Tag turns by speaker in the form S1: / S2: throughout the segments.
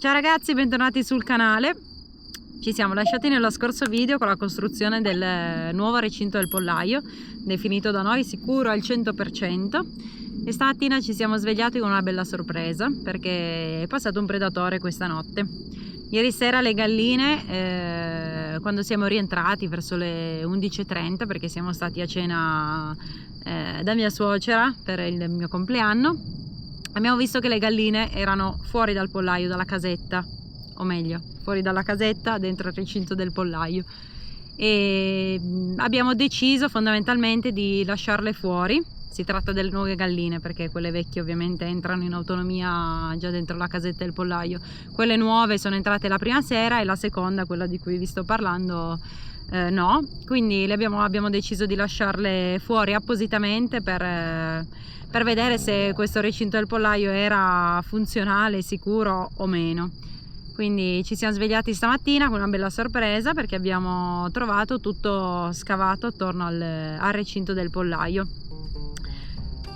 S1: Ciao ragazzi, bentornati sul canale. Ci siamo lasciati nello scorso video con la costruzione del nuovo recinto del pollaio, definito da noi sicuro al 100%, e stamattina ci siamo svegliati con una bella sorpresa perché è passato un predatore questa notte. Ieri sera le galline, quando siamo rientrati verso le 11:30, perché siamo stati a cena da mia suocera per il mio compleanno, abbiamo visto che le galline erano fuori dal pollaio, dalla casetta, o meglio, fuori dalla casetta dentro il recinto del pollaio, e abbiamo deciso fondamentalmente di lasciarle fuori. Si tratta delle nuove galline, perché quelle vecchie ovviamente entrano in autonomia già dentro la casetta del pollaio. Quelle nuove sono entrate la prima sera e la seconda, quella di cui vi sto parlando, no. Quindi abbiamo deciso di lasciarle fuori appositamente per vedere se questo recinto del pollaio era funzionale, sicuro o meno. Quindi ci siamo svegliati stamattina con una bella sorpresa, perché abbiamo trovato tutto scavato attorno al recinto del pollaio.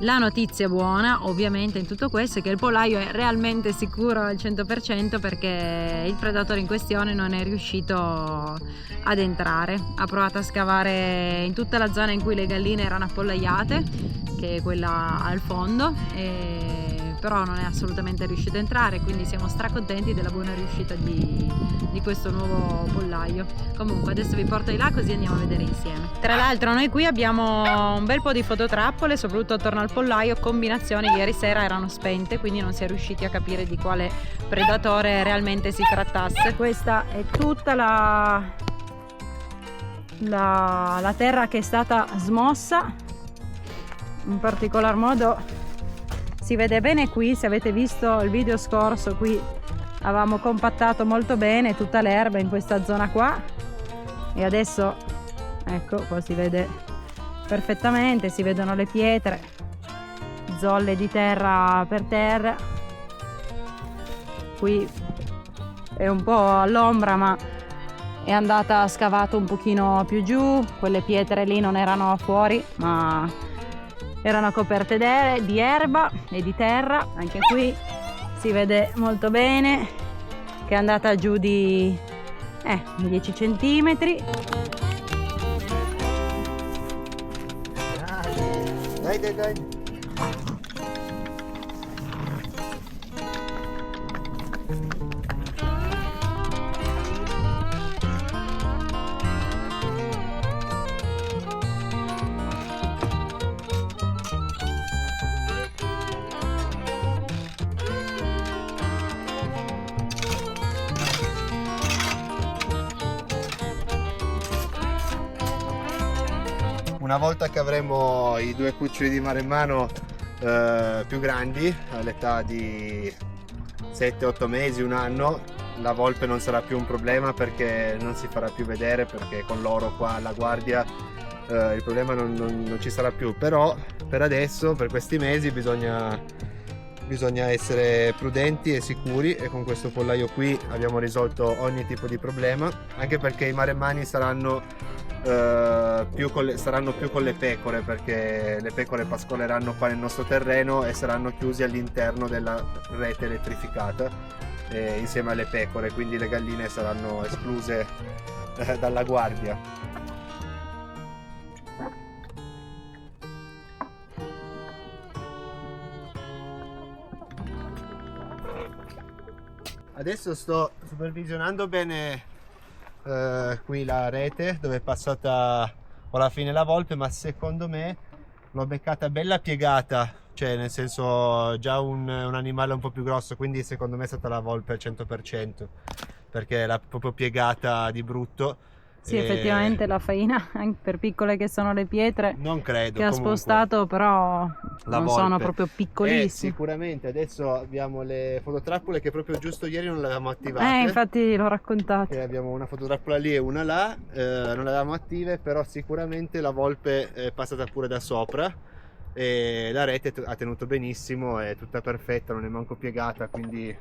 S1: La notizia buona ovviamente in tutto questo è che il pollaio è realmente sicuro al 100%, perché il predatore in questione non è riuscito ad entrare. Ha provato a scavare in tutta la zona in cui le galline erano appollaiate, che è quella al fondo, però non è assolutamente riuscito a entrare, quindi siamo stracontenti della buona riuscita di questo nuovo pollaio. Comunque adesso vi porto di là, così andiamo a vedere insieme. Tra l'altro noi qui abbiamo un bel po' di fototrappole, soprattutto attorno al pollaio. Combinazioni ieri sera erano spente, quindi non si è riusciti a capire di quale predatore realmente si trattasse. Questa è tutta la terra che è stata smossa, in particolar modo si vede bene qui. Se avete visto il video scorso, qui avevamo compattato molto bene tutta l'erba in questa zona qua, e adesso ecco qua si vede perfettamente, si vedono le pietre, zolle di terra per terra. Qui è un po' all'ombra, ma è andata scavato un pochino più giù. Quelle pietre lì non erano fuori, ma erano coperte di erba e di terra. Anche qui si vede molto bene che è andata giù di 10 centimetri.
S2: Dai. Una volta che avremo i due cuccioli di maremmano più grandi, all'età di 7-8 mesi, un anno, la volpe non sarà più un problema, perché non si farà più vedere, perché con loro qua alla guardia il problema non ci sarà più. Però per adesso, per questi mesi, bisogna essere prudenti e sicuri, e con questo pollaio qui abbiamo risolto ogni tipo di problema, anche perché i maremmani saranno più con le pecore, perché le pecore pascoleranno qua nel nostro terreno e saranno chiusi all'interno della rete elettrificata insieme alle pecore, quindi le galline saranno escluse dalla guardia. Adesso sto supervisionando bene qui la rete dove è passata alla fine la volpe, ma secondo me l'ho beccata bella piegata, cioè nel senso già un animale un po' più grosso, quindi secondo me è stata la volpe al 100%, perché l'ha proprio piegata di brutto.
S1: Sì, effettivamente la faina, anche per piccole che sono le pietre,
S2: non credo
S1: che ha
S2: comunque
S1: spostato, però non
S2: volpe
S1: sono proprio piccolissime.
S2: Sicuramente adesso abbiamo le fototrappole che proprio giusto ieri non le avevamo attivate.
S1: Infatti l'ho raccontato.
S2: Abbiamo una fototrappola lì e una là, non le avevamo attive, però sicuramente la volpe è passata pure da sopra e la rete ha tenuto benissimo, è tutta perfetta, non è manco piegata, quindi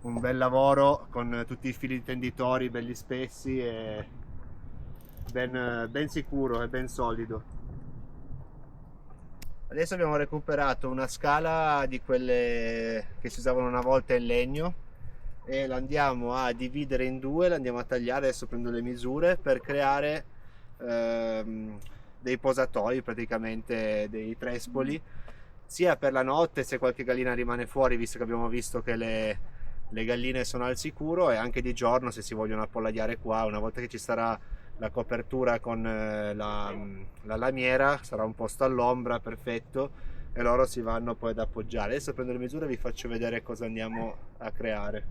S2: un bel lavoro con tutti i fili tenditori belli spessi e ben sicuro e ben solido. Adesso abbiamo recuperato una scala di quelle che si usavano una volta in legno, e la andiamo a dividere in due, la andiamo a tagliare. Adesso prendo le misure per creare dei posatoi, praticamente dei trespoli, sia per la notte se qualche gallina rimane fuori, visto che abbiamo visto che le galline sono al sicuro, e anche di giorno se si vogliono appollaiare qua. Una volta che ci sarà la copertura con la lamiera, sarà un posto all'ombra perfetto e loro si vanno poi ad appoggiare. Adesso prendo le misure e vi faccio vedere cosa andiamo a creare.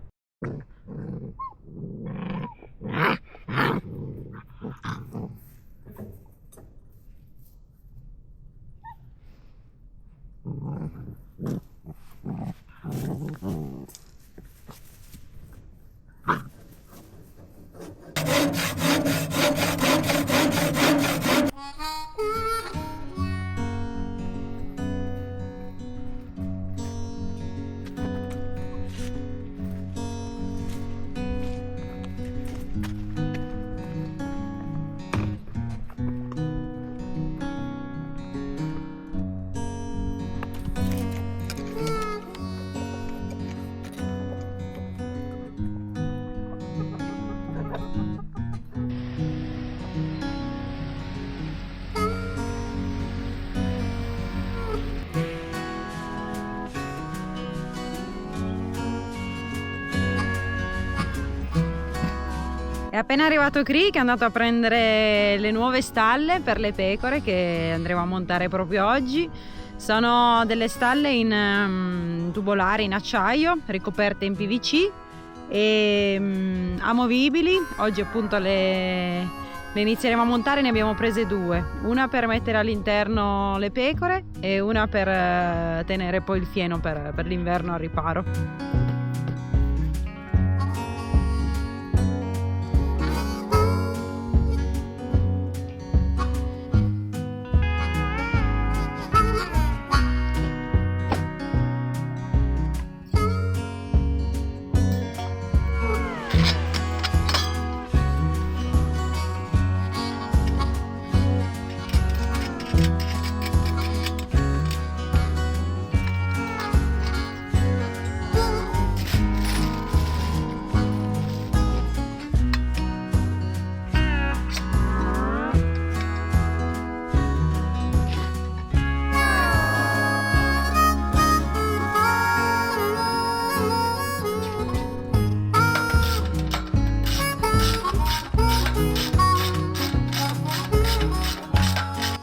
S1: È appena arrivato Cri, che è andato a prendere le nuove stalle per le pecore che andremo a montare proprio oggi. Sono delle stalle in tubolare in acciaio, ricoperte in PVC e amovibili. Oggi appunto le inizieremo a montare, ne abbiamo prese due, una per mettere all'interno le pecore e una per tenere poi il fieno per l'inverno al riparo.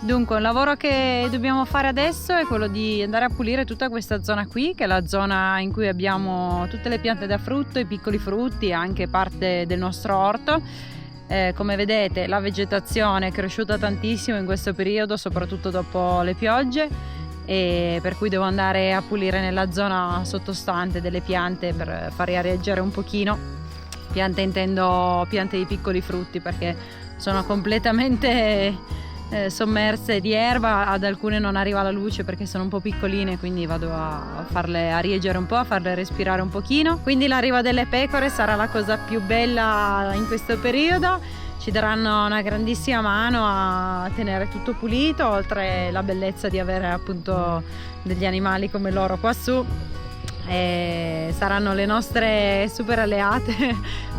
S1: Dunque, un lavoro che dobbiamo fare adesso è quello di andare a pulire tutta questa zona qui, che è la zona in cui abbiamo tutte le piante da frutto, i piccoli frutti e anche parte del nostro orto. Come vedete, la vegetazione è cresciuta tantissimo in questo periodo, soprattutto dopo le piogge, e per cui devo andare a pulire nella zona sottostante delle piante per far reagire un pochino. Piante intendo piante di piccoli frutti, perché sono completamente sommerse di erba. Ad alcune non arriva la luce perché sono un po' piccoline, quindi vado a farle arieggiare un po', a farle respirare un pochino. Quindi l'arrivo delle pecore sarà la cosa più bella in questo periodo, ci daranno una grandissima mano a tenere tutto pulito, oltre la bellezza di avere appunto degli animali come loro qua su, e saranno le nostre super alleate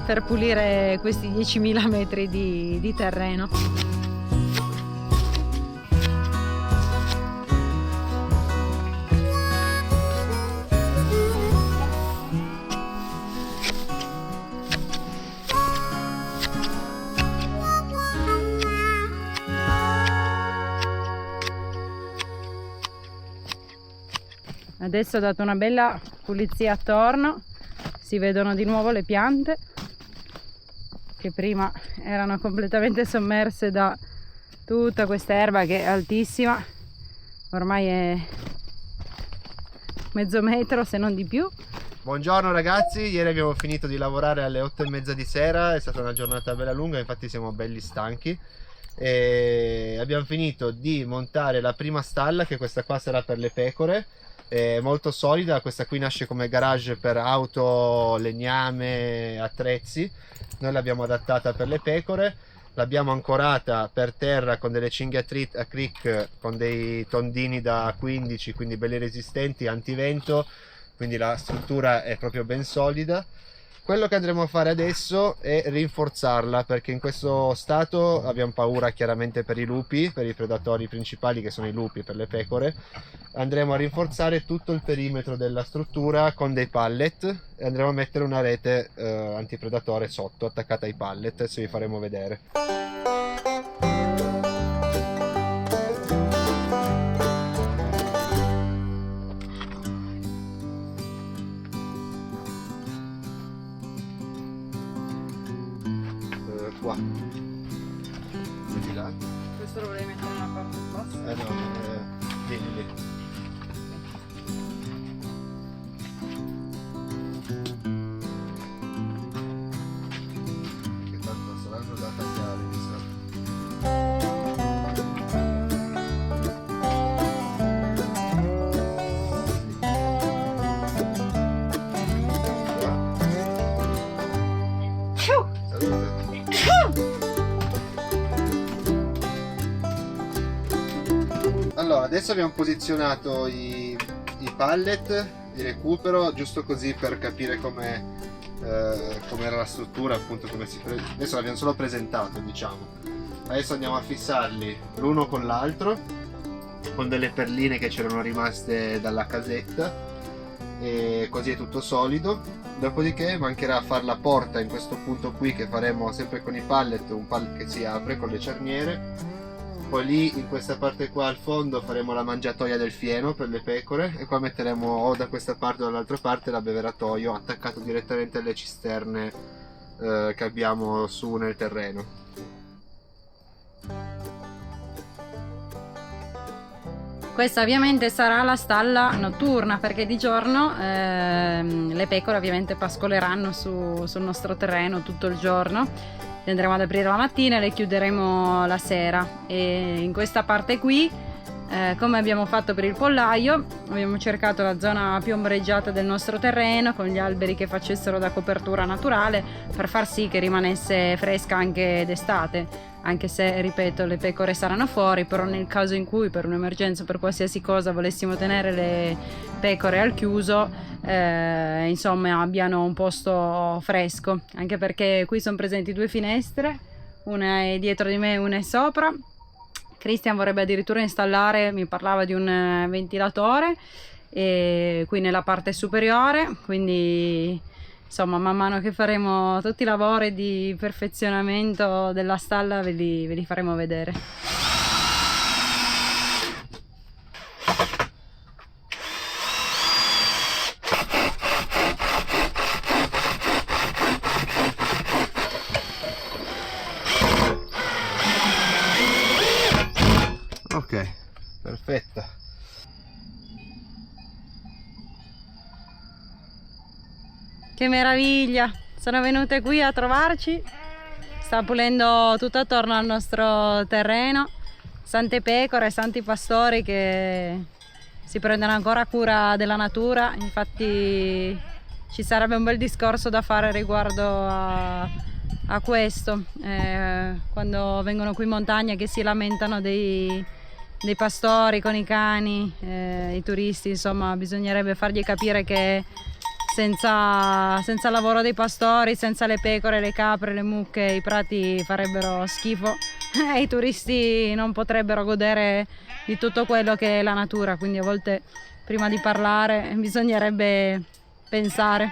S1: per pulire questi 10.000 metri di terreno. Adesso ho dato una bella pulizia attorno, si vedono di nuovo le piante che prima erano completamente sommerse da tutta questa erba che è altissima, ormai è mezzo metro se non di più.
S2: Buongiorno ragazzi, ieri abbiamo finito di lavorare alle 8:30 di sera, è stata una giornata bella lunga, infatti siamo belli stanchi. E abbiamo finito di montare la prima stalla, che questa qua sarà per le pecore. È molto solida, questa qui nasce come garage per auto, legname, attrezzi. Noi l'abbiamo adattata per le pecore, l'abbiamo ancorata per terra con delle cinghie a crick con dei tondini da 15, quindi belli resistenti, antivento, quindi la struttura è proprio ben solida. Quello che andremo a fare adesso è rinforzarla, perché in questo stato abbiamo paura chiaramente per i lupi, per i predatori principali che sono i lupi, per le pecore. Andremo a rinforzare tutto il perimetro della struttura con dei pallet e andremo a mettere una rete antipredatore sotto attaccata ai pallet, adesso vi faremo vedere. Qua. Vedi là?
S1: Questo lo volevi mettere nella parte bassa?
S2: No, vieni lì. Che tanto saranno da tagliare, mi sa. Allora, adesso abbiamo posizionato i pallet di recupero, giusto così per capire com'era la struttura, appunto come adesso l'abbiamo solo presentato, diciamo. Adesso andiamo a fissarli l'uno con l'altro con delle perline che c'erano rimaste dalla casetta, e così è tutto solido. Dopodiché mancherà a fare la porta in questo punto qui, che faremo sempre con i pallet, un pallet che si apre con le cerniere. Poi lì in questa parte qua al fondo faremo la mangiatoia del fieno per le pecore, e qua metteremo o da questa parte o dall'altra parte l'abbeveratoio attaccato direttamente alle cisterne che abbiamo su nel terreno.
S1: Questa ovviamente sarà la stalla notturna, perché di giorno le pecore ovviamente pascoleranno sul nostro terreno tutto il giorno. Le andremo ad aprire la mattina e le chiuderemo la sera. E in questa parte qui, come abbiamo fatto per il pollaio, abbiamo cercato la zona più ombreggiata del nostro terreno, con gli alberi che facessero da copertura naturale, per far sì che rimanesse fresca anche d'estate. Anche se, ripeto, le pecore saranno fuori, però nel caso in cui per un'emergenza, per qualsiasi cosa, volessimo tenere le pecore al chiuso, insomma abbiano un posto fresco, anche perché qui sono presenti due finestre, una è dietro di me e una è sopra. Christian vorrebbe addirittura installare, mi parlava di un ventilatore qui nella parte superiore, quindi insomma man mano che faremo tutti i lavori di perfezionamento della stalla ve li faremo vedere.
S2: Ok, perfetta.
S1: Che meraviglia! Sono venute qui a trovarci. Sta pulendo tutto attorno al nostro terreno. Sante pecore, santi pastori che si prendono ancora cura della natura. Infatti ci sarebbe un bel discorso da fare riguardo a questo. Quando vengono qui in montagna, che si lamentano dei pastori con i cani, i turisti, insomma bisognerebbe fargli capire che senza il lavoro dei pastori, senza le pecore, le capre, le mucche, i prati farebbero schifo e i turisti non potrebbero godere di tutto quello che è la natura. Quindi a volte prima di parlare bisognerebbe pensare.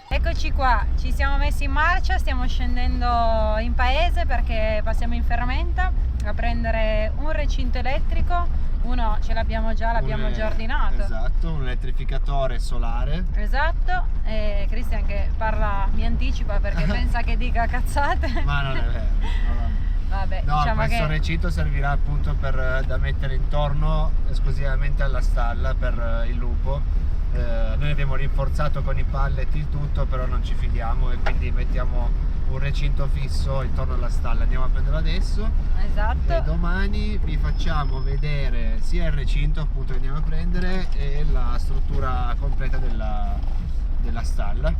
S1: Eccoci qua, ci siamo messi in marcia, stiamo scendendo in paese perché passiamo in ferramenta a prendere un recinto elettrico. Uno ce l'abbiamo già, l'abbiamo già ordinato.
S2: Esatto, un elettrificatore solare.
S1: Esatto, e Christian che parla, mi anticipa perché pensa che dica cazzate.
S2: Ma non è vero.
S1: Vabbè,
S2: no,
S1: diciamo
S2: questo recinto servirà appunto da mettere intorno esclusivamente alla stalla per il lupo. Noi abbiamo rinforzato con i pallet il tutto, però non ci fidiamo e quindi mettiamo un recinto fisso intorno alla stalla. Andiamo a prenderlo adesso.
S1: Esatto.
S2: E domani vi facciamo vedere sia il recinto appunto che andiamo a prendere e la struttura completa della stalla.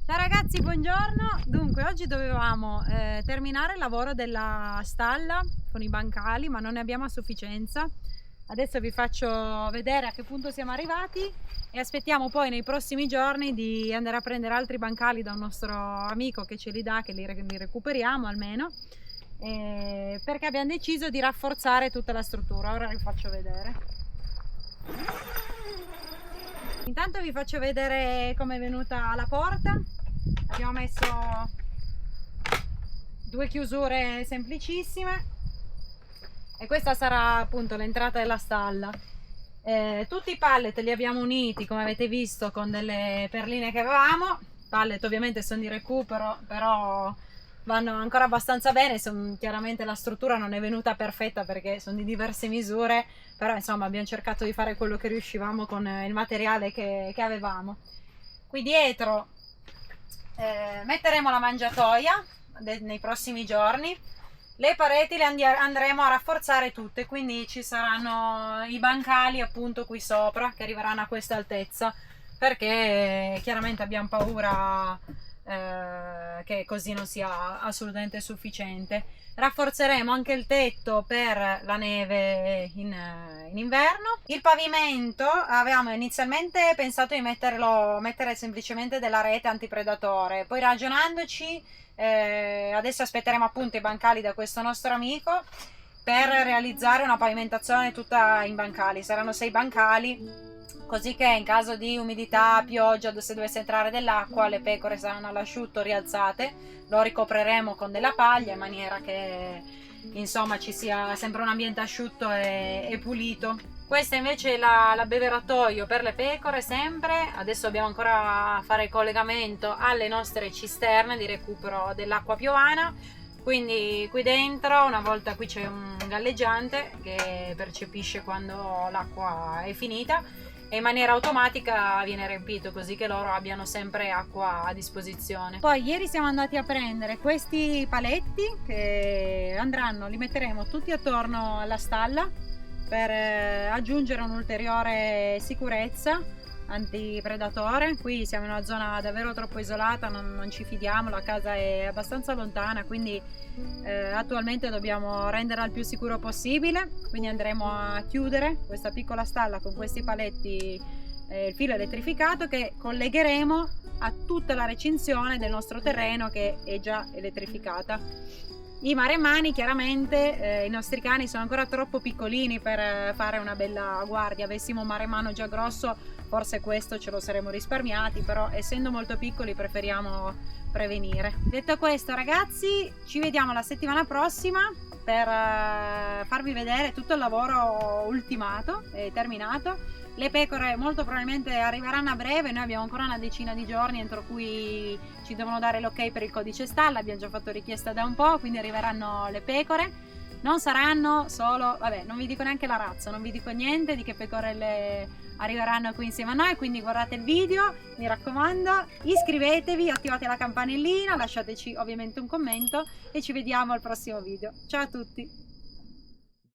S1: Ciao ragazzi, buongiorno. Dunque oggi dovevamo terminare il lavoro della stalla con i bancali, ma non ne abbiamo a sufficienza. Adesso vi faccio vedere a che punto siamo arrivati e aspettiamo poi nei prossimi giorni di andare a prendere altri bancali da un nostro amico che ce li dà, che li recuperiamo almeno, perché abbiamo deciso di rafforzare tutta la struttura. Ora vi faccio vedere. Intanto vi faccio vedere come è venuta la porta. Abbiamo messo 2 chiusure semplicissime e questa sarà appunto l'entrata della stalla. Tutti i pallet li abbiamo uniti, come avete visto, con delle perline che avevamo. Pallet ovviamente sono di recupero, però vanno ancora abbastanza bene. Chiaramente la struttura non è venuta perfetta perché sono di diverse misure, però insomma abbiamo cercato di fare quello che riuscivamo con il materiale che avevamo. Qui dietro metteremo la mangiatoia nei prossimi giorni. Le pareti le andremo a rafforzare tutte, quindi ci saranno i bancali appunto qui sopra che arriveranno a questa altezza, perché chiaramente abbiamo paura che così non sia assolutamente sufficiente. Rafforzeremo anche il tetto per la neve in inverno. Il pavimento avevamo inizialmente pensato di mettere semplicemente della rete antipredatore, poi ragionandoci adesso aspetteremo appunto i bancali da questo nostro amico per realizzare una pavimentazione tutta in bancali. Saranno 6 bancali, così che in caso di umidità, pioggia, se dovesse entrare dell'acqua, le pecore saranno all'asciutto rialzate. Lo ricopriremo con della paglia in maniera che insomma ci sia sempre un ambiente asciutto e pulito. Questa invece è l'abbeveratoio per le pecore, sempre. Adesso dobbiamo ancora fare il collegamento alle nostre cisterne di recupero dell'acqua piovana. Quindi qui dentro, una volta qui c'è un galleggiante che percepisce quando l'acqua è finita e in maniera automatica viene riempito, così che loro abbiano sempre acqua a disposizione. Poi ieri siamo andati a prendere questi paletti che li metteremo tutti attorno alla stalla per aggiungere un'ulteriore sicurezza antipredatore. Qui siamo in una zona davvero troppo isolata, non ci fidiamo, la casa è abbastanza lontana, quindi attualmente dobbiamo renderla il più sicuro possibile, quindi andremo a chiudere questa piccola stalla con questi paletti il filo elettrificato che collegheremo a tutta la recinzione del nostro terreno che è già elettrificata. I maremmani, chiaramente i nostri cani sono ancora troppo piccolini per fare una bella guardia. Avessimo un maremmano già grosso forse questo ce lo saremmo risparmiati, però essendo molto piccoli preferiamo prevenire. Detto questo ragazzi, ci vediamo la settimana prossima per farvi vedere tutto il lavoro ultimato e terminato. Le pecore molto probabilmente arriveranno a breve, noi abbiamo ancora una decina di giorni entro cui ci devono dare l'ok per il codice stalla, abbiamo già fatto richiesta da un po', quindi arriveranno le pecore. Non saranno solo, vabbè, non vi dico neanche la razza, non vi dico niente di che pecore arriveranno qui insieme a noi, quindi guardate il video, mi raccomando, iscrivetevi, attivate la campanellina, lasciateci ovviamente un commento e ci vediamo al prossimo video. Ciao a tutti!